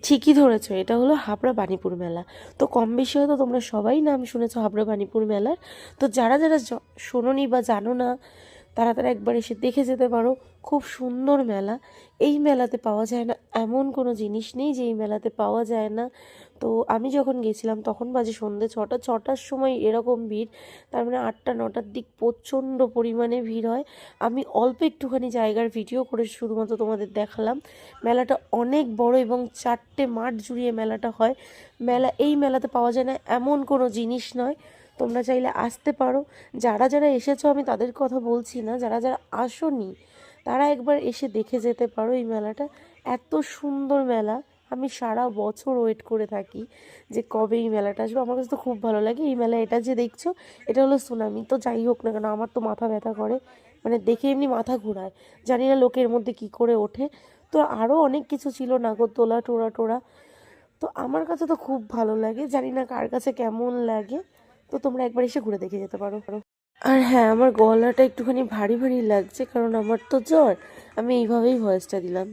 ঠিকই ধরেছো, এটা হলো হাবড়া বাণীপুর মেলা। তো কম বেশি হয়তো তোমরা সবাই নাম শুনেছো হাবড়া বাণীপুর মেলার। তো যারা যারা শোনোনি বা জানো না, তারা তারা একবার এসে দেখে যেতে পারো। খুব সুন্দর মেলা। এই মেলাতে পাওয়া যায় না এমন কোনো জিনিস নেই যে এই মেলাতে পাওয়া যায় না। তো আমি যখন গেছিলাম তখন বাজে সন্ধ্যে 6টা, 6টার সময় এরকম ভিড়। তার মানে 8টা 9টার দিক প্রচণ্ড পরিমাণে ভিড় হয়। আমি অল্প একটুখানি জায়গার ভিডিও করে শুধুমাত্র তোমাদের দেখালাম। মেলাটা অনেক বড় এবং 4টে মাঠ জুড়িয়ে মেলাটা হয়। এই মেলাতে পাওয়া যায় না এমন কোনো জিনিস নয়। তোমরা চাইলে আসতে পারো। যারা যারা এসেছো আমি তাদের কথা বলছি না, যারা যারা আসোনি তারা একবার এসে দেখে যেতে পারো এই মেলাটা। এত সুন্দর মেলা। আমি সারা বছর ওয়েট করে থাকি যে কবে এই মেলাটা আসবে। আমার কাছে তো খুব ভালো লাগে এই মেলা। এটা যে দেখছো, এটা হলো সুনামি। তো যাই হোক না কেন, আমার তো মাথা ব্যথা করে, মানে দেখে এমনি মাথা ঘোরায়। জানি না লোকের মধ্যে কি করে ওঠে। তো আরও অনেক কিছু ছিল, নাগরদোলা টোরা টোরা। তো আমার কাছে তো খুব ভালো লাগে, জানি না কার কাছে কেমন লাগে। তো তোমরা একবার এসে ঘুরে দেখে যেতে পারো। আর হ্যাঁ, আমার গলাটা একটুখানি ভারী ভারী লাগছে, কারণ আমার তো জ্বর। আমি এইভাবেই ভয়েসটা দিলাম।